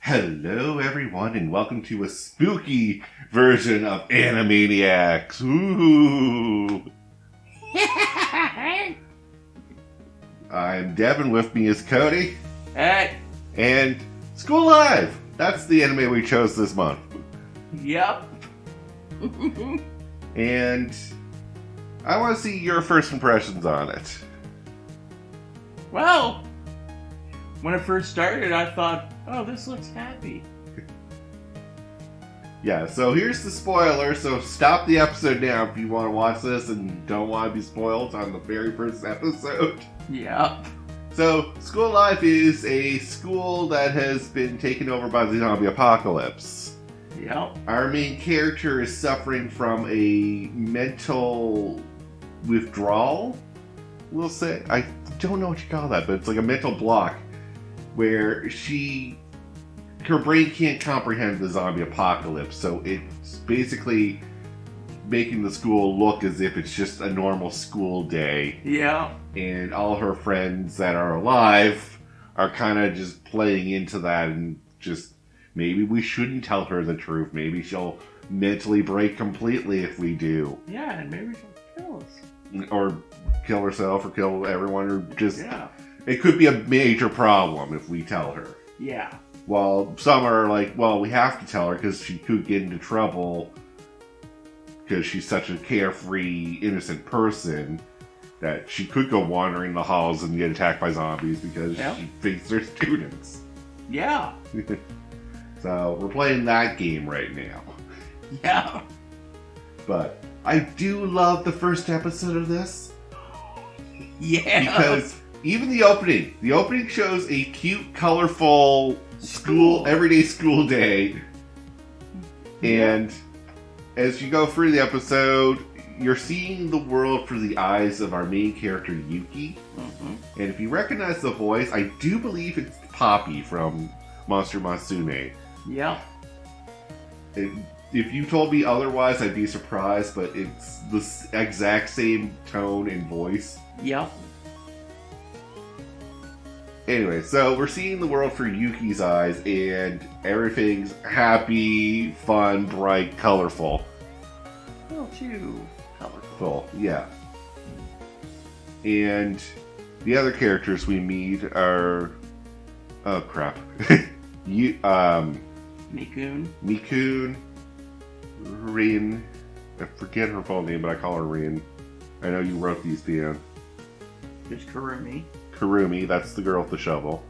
Hello, everyone, and welcome to a spooky version of Animeniacs. Ooh! I'm Devin. With me is Cody. Hey. And School Live! That's the anime we chose this month. Yep. And I want to see your first impressions on it. Well, when it first started, I thought, oh, this looks happy. Yeah, so here's the spoiler, so stop the episode now if you want to watch this and don't want to be spoiled on the very first episode. Yep. So, School Life is a school that has been taken over by the zombie apocalypse. Yep. Our main character is suffering from a mental withdrawal, we'll say. I don't know what you call that, but it's like a mental block where her brain can't comprehend the zombie apocalypse, so it's basically making the school look as if it's just a normal school day. Yeah. And all her friends that are alive are kind of just playing into that and just, maybe we shouldn't tell her the truth. Maybe she'll mentally break completely if we do. Yeah, and maybe she'll kill us. Or kill herself or kill everyone, or just... Yeah. It could be a major problem if we tell her. Yeah. While some are like, well, we have to tell her because she could get into trouble because she's such a carefree, innocent person that she could go wandering the halls and get attacked by zombies because she thinks they're students. Yeah. So we're playing that game right now. Yeah. But I do love the first episode of this. Yeah. Because even the opening shows a cute, colorful everyday school day. And as you go through the episode, you're seeing the world through the eyes of our main character, Yuki. Mm-hmm. And if you recognize the voice, I do believe it's Poppy from Monster Masune. Yeah. If you told me otherwise, I'd be surprised, but it's the exact same tone and voice. Yep. Anyway, so we're seeing the world through Yuki's eyes, and everything's happy, fun, bright, colorful. A little too colorful. Full, yeah. And the other characters we meet are... Oh, crap. Mikun, Rin. I forget her full name, but I call her Rin. I know you wrote these down. There's Kurumi. Kurumi, that's the girl with the shovel.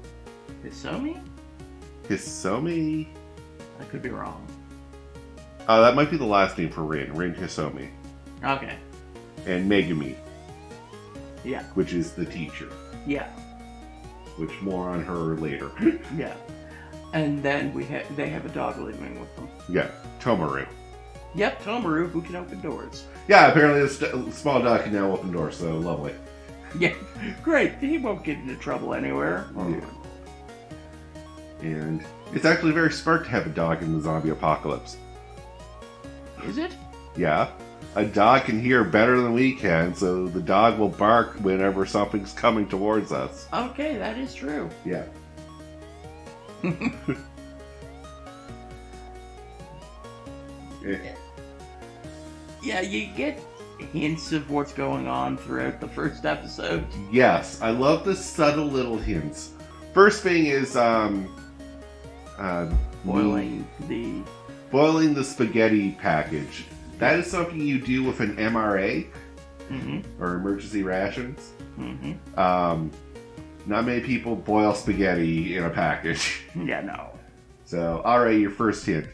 Hisomi? Hisomi? I could be wrong. That might be the last name for Rin. Rin Hisomi. Okay. And Megumi. Yeah. Which is the teacher. Yeah. Which more on her later. Yeah. And then they have a dog living with them. Yeah. Tomaru. Yep, Tomaru, who can open doors. Yeah, apparently a small dog can now open doors, so lovely. Yeah, great. He won't get into trouble anywhere. Yeah. And it's actually very smart to have a dog in the zombie apocalypse. Is it? Yeah. A dog can hear better than we can, so the dog will bark whenever something's coming towards us. Okay, that is true. Yeah. Yeah, you get hints of what's going on throughout the first episode. Yes, I love the subtle little hints. First thing is boiling the spaghetti package. That is something you do with an MRA, or emergency rations. Not many people boil spaghetti in a package. Yeah, no. So, alright, your first hint.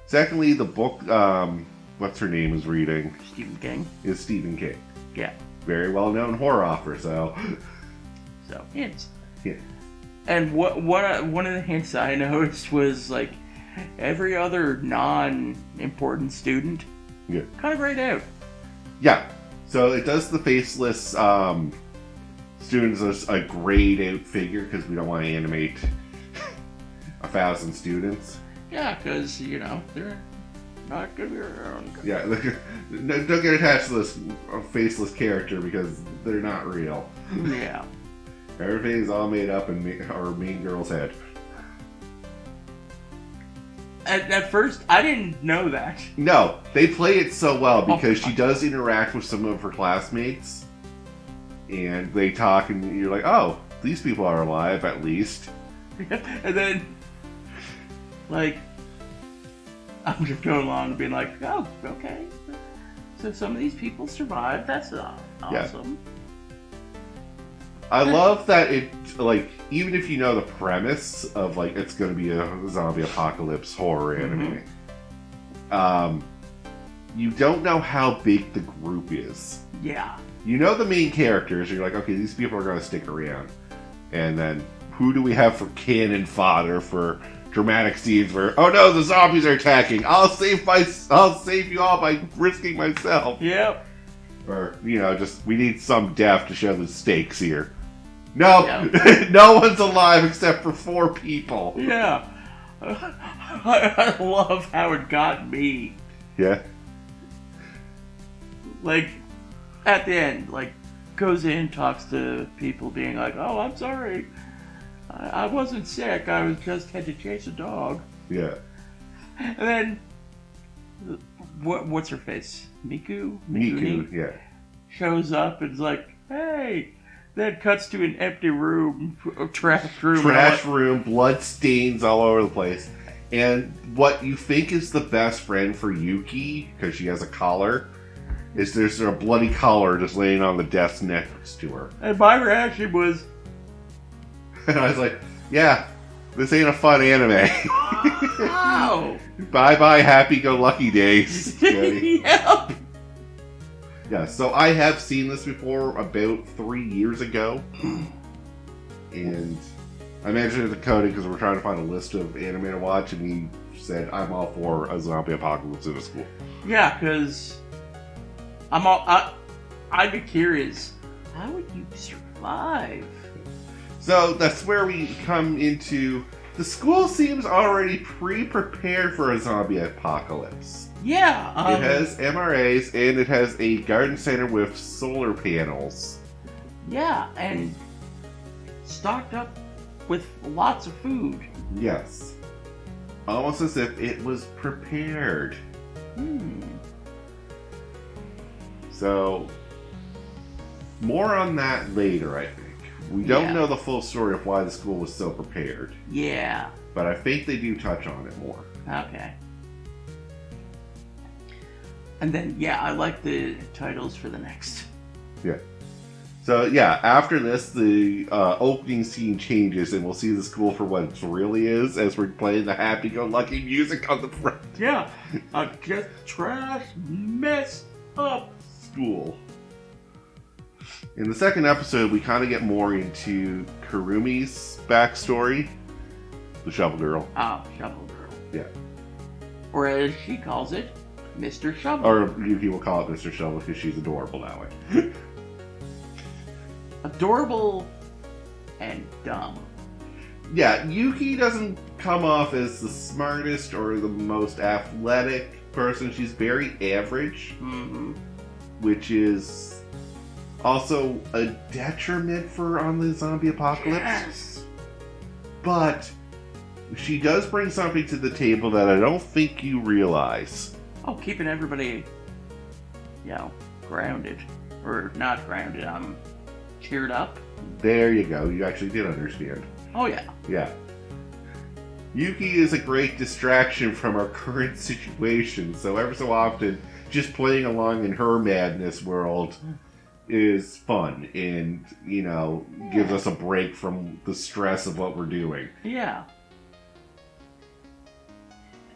Secondly, the book, what's her name is reading? Stephen King. Is Stephen King. Yeah. Very well-known horror author, so... So, hints. Yeah. And one of the hints I noticed was, like, every other non-important student kind of grayed out. Yeah. So it does the faceless students as a grayed out figure because we don't want to animate 1,000 students. Yeah, because, they're not going to be around. Yeah, don't get attached to this faceless character because they're not real. Yeah. Everything's all made up in our main girl's head. At first, I didn't know that. No, they play it so well because she does interact with some of her classmates. And they talk and you're like, oh, these people are alive at least. And then, like, I'm just going along and being like, oh, okay. So some of these people survived. That's awesome. Yeah. I love that it, like, even if you know the premise of, like, it's going to be a zombie apocalypse horror anime, you don't know how big the group is. Yeah. You know the main characters, you're like, okay, these people are going to stick around. And then, who do we have for cannon fodder for dramatic scenes where, oh no, the zombies are attacking, I'll save you all by risking myself. Yep. Or, you know, just, we need some death to show the stakes here. No, no one's alive except for 4 people. Yeah. I love how it got me. Yeah. Like, at the end, like, goes in, talks to people being like, oh, I'm sorry. I wasn't sick. I was just had to chase a dog. Yeah. And then, what's her face? Miku, yeah. Shows up and is like, hey. Then cuts to an empty room, a trash room. Trash room, blood stains all over the place. And what you think is the best friend for Yuki, because she has a collar, is there's a bloody collar just laying on the desk next to her. And my reaction was... And I was like, yeah, this ain't a fun anime. Wow. Bye-bye happy-go-lucky days. Yep. Yeah, so I have seen this before about 3 years ago. And I mentioned it to Cody because we're trying to find a list of anime to watch, and he said, I'm all for a zombie apocalypse in a school. Yeah, because I'd be curious, how would you survive? So that's where we come into, the school seems already pre-prepared for a zombie apocalypse. Yeah. It has MRAs, and it has a garden center with solar panels. Yeah, and stocked up with lots of food. Yes. Almost as if it was prepared. So, more on that later, I think. We don't know the full story of why the school was so prepared. Yeah. But I think they do touch on it more. Okay. And then, yeah, I like the titles for the next. Yeah. So, yeah, after this, the opening scene changes, and we'll see the school for what it really is, as we're playing the happy-go-lucky music on the front. Yeah. A just trash, messed up school. In the second episode, we kind of get more into Kurumi's backstory. The Shovel Girl. Oh, Shovel Girl. Yeah. Or as she calls it, Mr. Shovel. Or he will call it Mr. Shovel because she's adorable that way. Adorable and dumb. Yeah, Yuki doesn't come off as the smartest or the most athletic person. She's very average. Mm-hmm. Which is also a detriment for on the zombie apocalypse. Yes. But she does bring something to the table that I don't think you realize. Oh, keeping everybody, grounded. Or not grounded, cheered up. There you go. You actually did understand. Oh, yeah. Yeah. Yuki is a great distraction from our current situation, so ever so often, just playing along in her madness world is fun and, gives us a break from the stress of what we're doing. Yeah.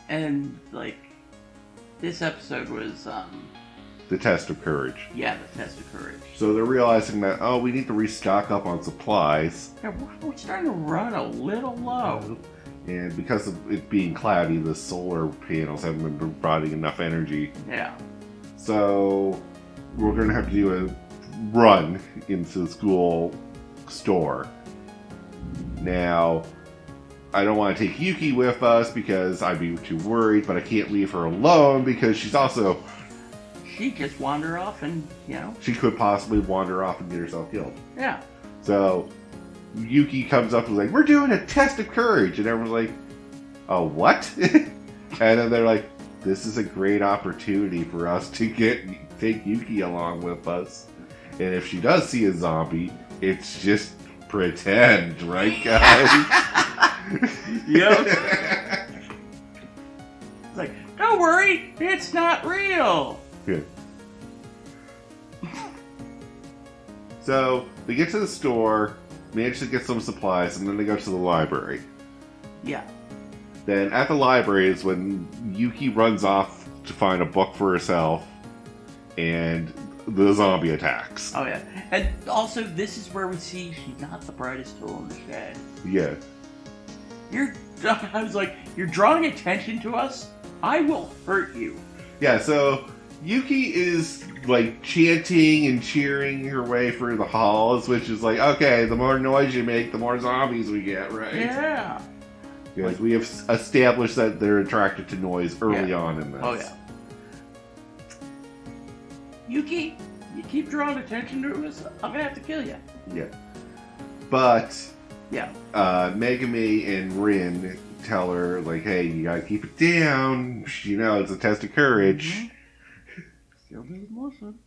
And, this episode was, The test of courage. Yeah, the test of courage. So they're realizing that, we need to restock up on supplies. Yeah, we're starting to run a little low. And because of it being cloudy, the solar panels haven't been providing enough energy. Yeah. So we're going to have to do a run into the school store. Now, I don't want to take Yuki with us because I'd be too worried, but I can't leave her alone because she's also... She just wander off and, She could possibly wander off and get herself killed. Yeah. So, Yuki comes up and is like, we're doing a test of courage. And everyone's like, oh, what? And then they're like, this is a great opportunity for us to take Yuki along with us. And if she does see a zombie, it's just pretend, right, guys? Yep. Like, don't worry, it's not real. Yeah. So they get to the store, manage to get some supplies, and then they go to the library. Yeah. Then at the library is when Yuki runs off to find a book for herself, and the zombie attacks. Oh yeah. And also, this is where we see she's not the brightest tool in the shed. Yeah. I was like, you're drawing attention to us? I will hurt you. Yeah, so Yuki is like chanting and cheering her way through the halls, which is like, okay, the more noise you make, the more zombies we get, right? Yeah. Because we have established that they're attracted to noise early on in this. Oh yeah. Yuki, you keep drawing attention to us, I'm gonna have to kill you. Yeah. But Yeah. Megami and Rin tell her, like, hey, you gotta keep it down. You know, it's a test of courage. Still needs more sun.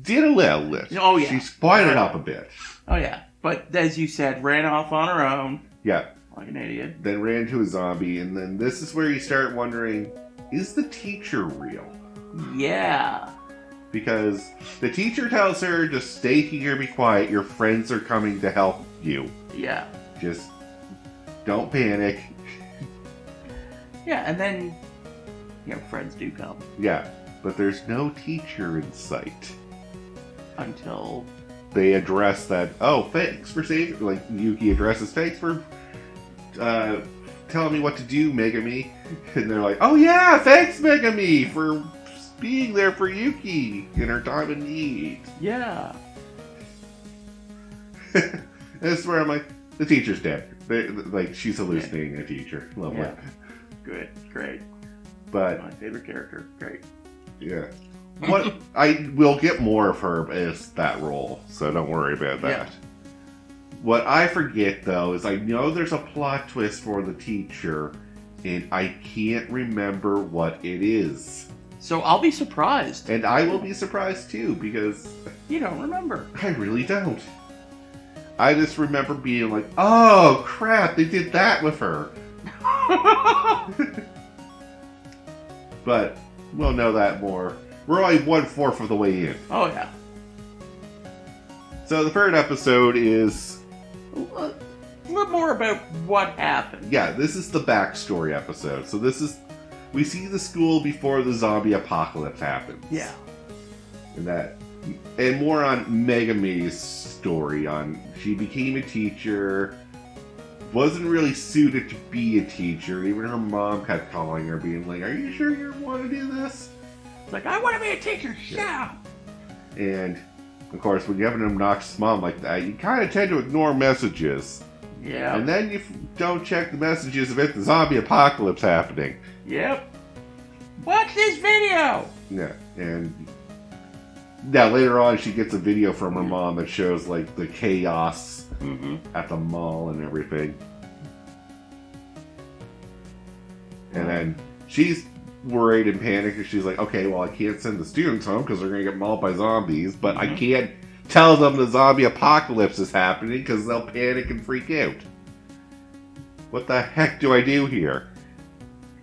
Did a little bit. Oh, yeah. She's quieted up a bit. Oh yeah. But as you said, ran off on her own. Yeah. Like an idiot. Then ran into a zombie, and then this is where you start wondering, is the teacher real? Yeah. Because the teacher tells her, just stay here, be quiet, your friends are coming to help you. Yeah. Just don't panic. Yeah, and then, friends do come. Yeah, but there's no teacher in sight. Until they address that, oh, thanks for saving, like, Yuki addresses, thanks for telling me what to do, Megami. And they're like, oh yeah, thanks, Megami, for being there for Yuki in her time of need. Yeah. This is where I'm like, the teacher's dead. Like, she's hallucinating a teacher. Lovely. Yeah. Good. Great. But my favorite character. Great. Yeah. What I will get more of her as that role, so don't worry about that. Yeah. What I forget though is I know there's a plot twist for the teacher, and I can't remember what it is. So I'll be surprised. And I will be surprised too, because you don't remember. I really don't. I just remember being like, oh crap, they did that with her. But we'll know that more. We're only 1/4 of the way in. Oh yeah. So the third episode is a little more about what happened. Yeah, this is the backstory episode. So we see the school before the zombie apocalypse happens. Yeah. And more on Megami's story on she became a teacher, wasn't really suited to be a teacher. Even her mom kept calling her, being like, are you sure you want to do this? It's like, I want to be a teacher, yeah. And, of course, when you have an obnoxious mom like that, you kind of tend to ignore messages. Yeah. And then you don't check the messages about the zombie apocalypse happening. Yep. Watch this video! Yeah, and now later on she gets a video from her mom that shows, like, the chaos at the mall and everything. And then she's worried and panicked, and she's like, okay, well, I can't send the students home because they're going to get mauled by zombies, but I can't tell them the zombie apocalypse is happening because they'll panic and freak out. What the heck do I do here?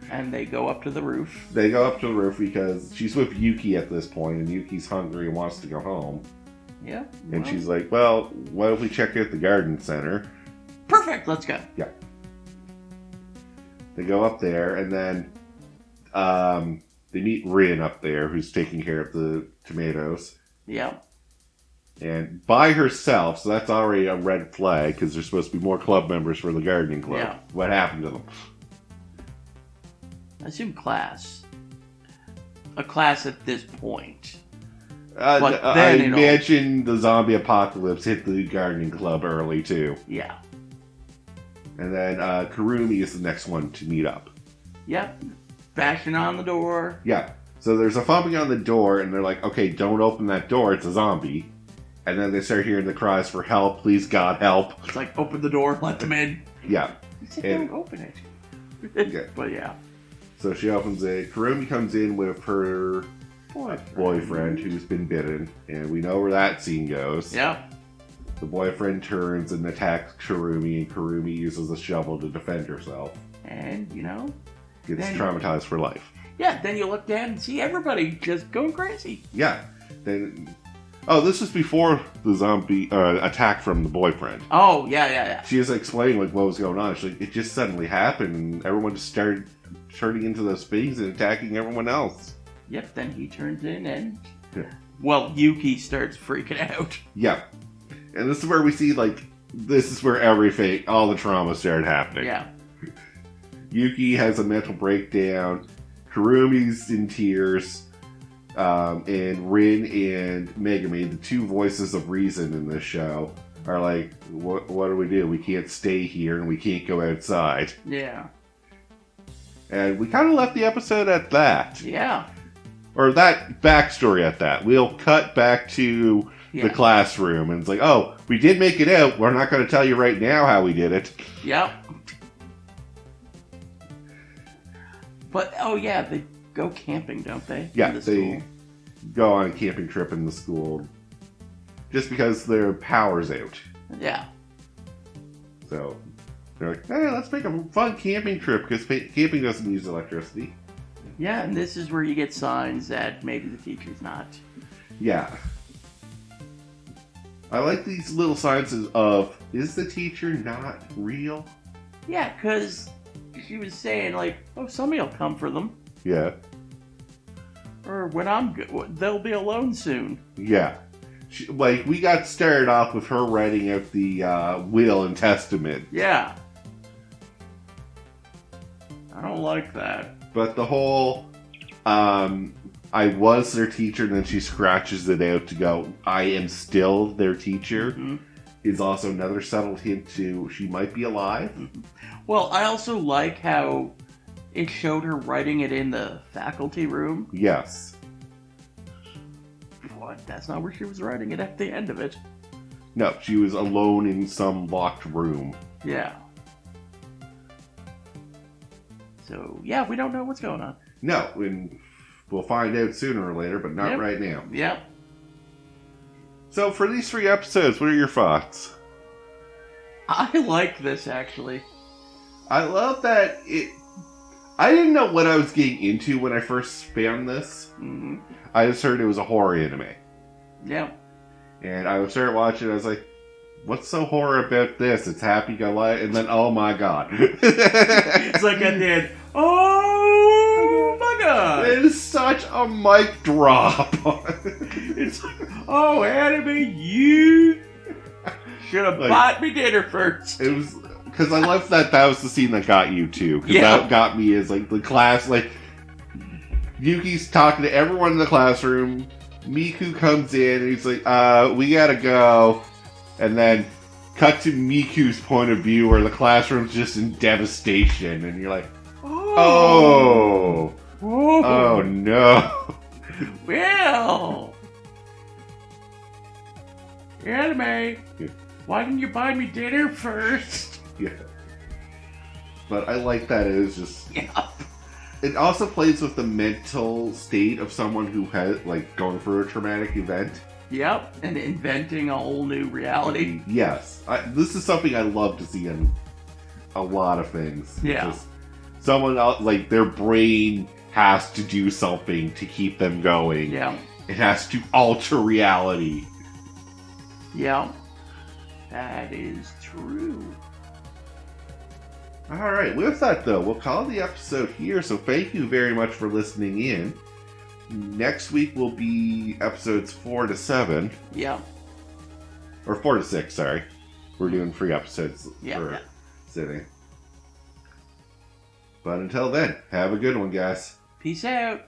And they go up to the roof. They go up to the roof because she's with Yuki at this point, and Yuki's hungry and wants to go home. Yeah. And she's like, well, what if we check out the garden center? Perfect, let's go. Yeah. They go up there, and then they meet Rin up there, who's taking care of the tomatoes. Yeah. And by herself, so that's already a red flag, because there's supposed to be more club members for the gardening club. Yeah. What happened to them? I assume class. A class at this point. I imagine the zombie apocalypse hit the gardening club early, too. Yeah. And then Kurumi is the next one to meet up. Yep. Bashing on the door. Yeah. So there's a thumping on the door, and they're like, okay, don't open that door, it's a zombie. And then they start hearing the cries for help, please God, help. It's like, open the door, let them in. Yeah. He said, don't open it. Yeah. But yeah. So she opens it. Kurumi comes in with her boyfriend who's been bitten. And we know where that scene goes. Yep. The boyfriend turns and attacks Kurumi, and Kurumi uses a shovel to defend herself. And, Gets traumatized for life. Yeah, then you look down and see everybody just going crazy. Yeah. Then... Oh, this was before the zombie attack from the boyfriend. Oh, yeah. She was explaining what was going on. She's like, it just suddenly happened, and everyone just started turning into those things and attacking everyone else. Yep, then he turns in and... Yeah. Well, Yuki starts freaking out. Yeah. And this is where we see, this is where everything, all the trauma started happening. Yeah. Yuki has a mental breakdown. Kurumi's in tears. And Rin and Megami, the two voices of reason in this show, are like, what do we do? We can't stay here and we can't go outside. Yeah. And we kind of left the episode at that. Yeah. Or that backstory at that. We'll cut back to the classroom and it's like, oh, we did make it out. We're not going to tell you right now how we did it. Yep. But, oh yeah, they go camping, don't they? Yeah, they go on a camping trip in the school just because their power's out. Yeah. So they're like, hey, let's make a fun camping trip because camping doesn't use electricity. Yeah, and this is where you get signs that maybe the teacher's not. Yeah. I like these little signs of, is the teacher not real? Yeah, because she was saying, oh, somebody will come for them. Yeah. Or when I'm good, they'll be alone soon. Yeah. We got started off with her writing out the will and testament. Yeah. I don't like that. But the whole, I was their teacher, and then she scratches it out to go, I am still their teacher, is also another subtle hint to she might be alive. Mm-hmm. Well, I also like how it showed her writing it in the faculty room. Yes. What? That's not where she was writing it at the end of it. No, she was alone in some locked room. Yeah. So, yeah, we don't know what's going on. No, and we'll find out sooner or later, but not right now. Yep. So, for these 3 episodes, what are your thoughts? I like this, actually. I love that I didn't know what I was getting into when I first found this. Mm-hmm. I just heard it was a horror anime. Yeah. And I started watching it, I was like, what's so horror about this? It's happy-go-lucky, and then, oh my god. It's like at the end, oh my god. It is such a mic drop. It's like, oh, anime, you should have bought me dinner first. It was... Because I love that was the scene that got you, too. Because that got me as, the class, Yuki's talking to everyone in the classroom. Miku comes in, and he's like, we gotta go. And then, cut to Miku's point of view, where the classroom's just in devastation. And you're like, oh no. Well, anime, why didn't you buy me dinner first? Yeah. But I like that it is just... Yeah. It also plays with the mental state of someone who has, going through a traumatic event. Yep, and inventing a whole new reality. Yes. This is something I love to see in a lot of things. Yeah. Just someone else, their brain has to do something to keep them going. Yeah. It has to alter reality. Yeah. That is true. Alright, with that though, we'll call the episode here, so thank you very much for listening in. Next week will be episodes 4 to 7. Yeah. Or 4 to 6, sorry. We're doing 3 episodes per sitting. But until then, have a good one, guys. Peace out.